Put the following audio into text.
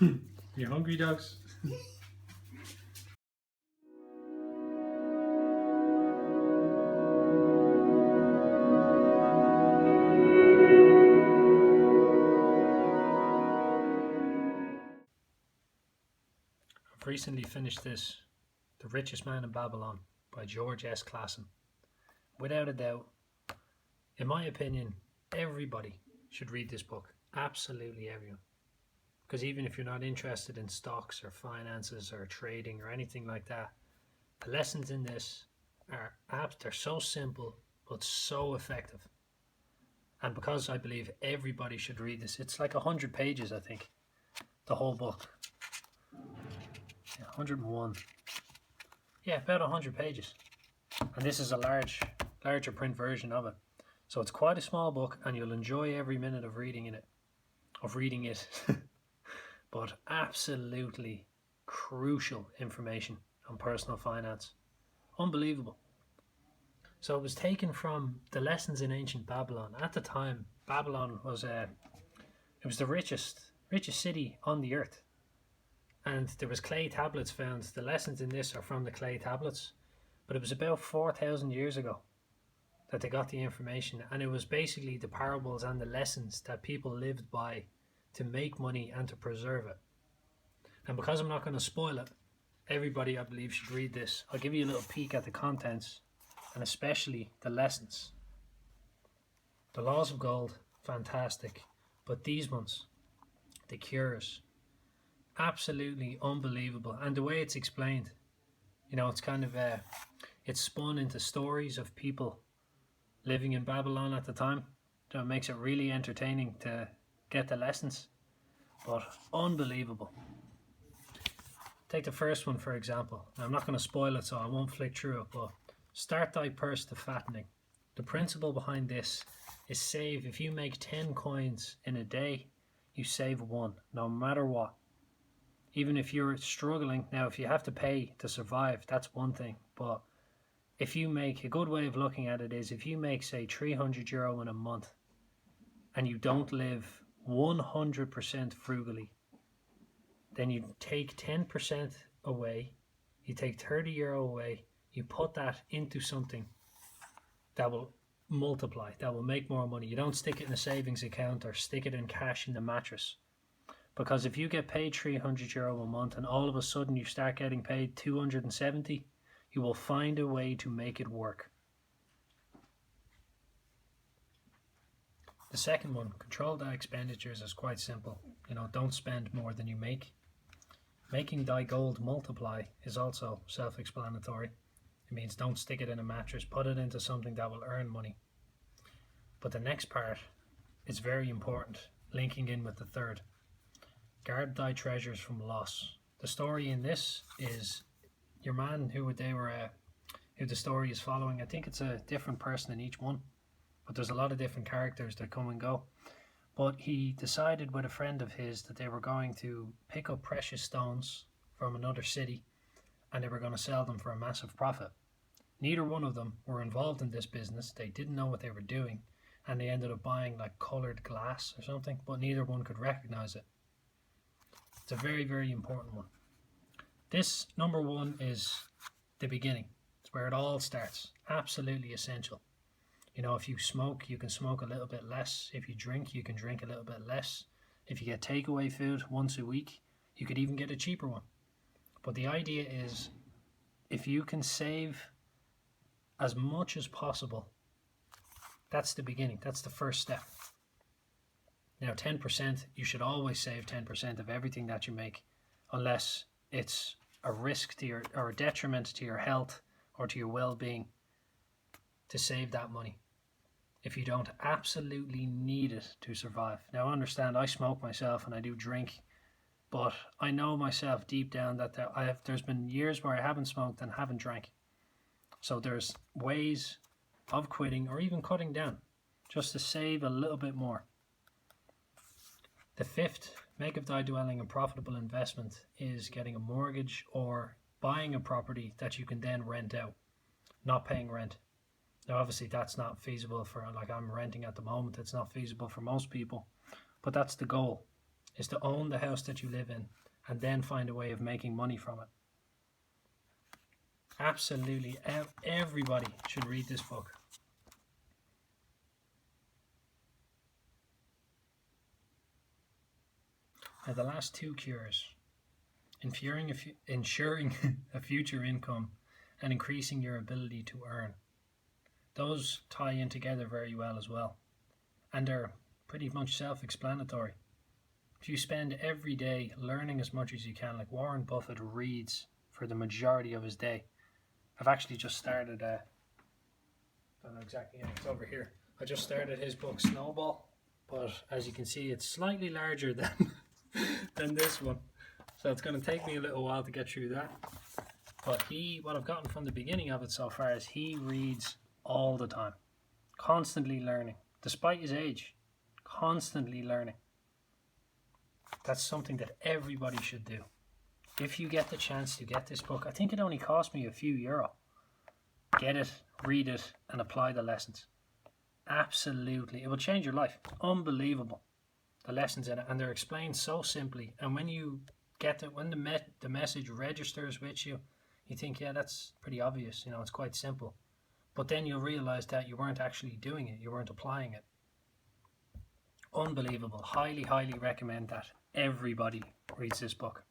You hungry, dogs? I've recently finished this, The Richest Man in Babylon by George S. Clason. Without a doubt, in my opinion, everybody should read this book. Absolutely everyone. Because even if you're not interested in stocks or finances or trading or anything like that, the lessons in this are they're so simple but so effective. And because I believe everybody should read this, it's like 100 pages, I think, the whole book. 101. Yeah, about 100 pages. And this is a larger print version of it. So it's quite a small book, and you'll enjoy every minute of reading it. But absolutely crucial information on personal finance. Unbelievable. So it was taken from the lessons in ancient Babylon. At the time, Babylon was it was the richest city on the earth. And there was clay tablets found. The lessons in this are from the clay tablets. But it was about 4,000 years ago that they got the information. And it was basically the parables and the lessons that people lived by to make money and to preserve it. And because I'm not going to spoil it, everybody I believe should read this. I'll give you a little peek at the contents and especially the lessons. The laws of gold, fantastic. But these ones, the cures, absolutely unbelievable. And the way it's explained, it's kind of it's spun into stories of people living in Babylon at the time. So it makes it really entertaining to get the lessons, but unbelievable. Take the first one for example. Now, I'm not going to spoil it, so I won't flick through it, but start thy purse to fattening. The principle behind this is save. If you make 10 coins in a day, you save one, no matter what. Even if you're struggling, now if you have to pay to survive, that's one thing, but if you make, a good way of looking at it is, if you make say €300 in a month and you don't live 100% frugally, then you take 10% away, you take €30 away, you put that into something that will multiply, that will make more money. You don't stick it in a savings account or stick it in cash in the mattress. Because if you get paid €300 a month and all of a sudden you start getting paid 270, you will find a way to make it work. The second one, control thy expenditures, is quite simple. Don't spend more than you make. Making thy gold multiply is also self-explanatory. It means don't stick it in a mattress, put it into something that will earn money. But the next part is very important, linking in with the third. Guard thy treasures from loss. The story in this is your man who the story is following. I think it's a different person in each one, but there's a lot of different characters that come and go. But he decided with a friend of his that they were going to pick up precious stones from another city and they were going to sell them for a massive profit. Neither one of them were involved in this business. They didn't know what they were doing, and they ended up buying like colored glass or something, but neither one could recognize it. It's a very, very important one. This number one is the beginning. It's where it all starts. Absolutely essential. If you smoke, you can smoke a little bit less. If you drink, you can drink a little bit less. If you get takeaway food once a week, you could even get a cheaper one. But the idea is, if you can save as much as possible, that's the beginning. That's the first step. Now, 10%, you should always save 10% of everything that you make, unless it's a risk to your, or a detriment to your health or to your well-being, to save that money if you don't absolutely need it to survive. Now, I understand I smoke myself and I do drink, but I know myself deep down that there's been years where I haven't smoked and haven't drank. So there's ways of quitting or even cutting down just to save a little bit more. The fifth, make of thy dwelling a profitable investment, is getting a mortgage or buying a property that you can then rent out, not paying rent. Now, obviously, that's not feasible for, like I'm renting at the moment, it's not feasible for most people, but that's the goal. is to own the house that you live in and then find a way of making money from it. Absolutely, everybody should read this book. Now, the last two cures, ensuring a future income and increasing your ability to earn. Those tie in together very well as well. And they're pretty much self-explanatory. If you spend every day learning as much as you can, like Warren Buffett reads for the majority of his day. I've actually just started, don't know exactly, it's over here. I just started his book Snowball, but as you can see, it's slightly larger than this one. So it's going to take me a little while to get through that. But what I've gotten from the beginning of it so far is he reads all the time, constantly learning, despite his age, constantly learning. That's something that everybody should do. If you get the chance to get this book, I think it only cost me a few euro. Get it, read it, and apply the lessons. Absolutely, it will change your life. Unbelievable, the lessons in it, and they're explained so simply. And when you get it, when the message registers with you, you think, yeah, that's pretty obvious. You know, it's quite simple. But then you'll realize that you weren't actually doing it. You weren't applying it. Unbelievable. Highly, highly recommend that everybody reads this book.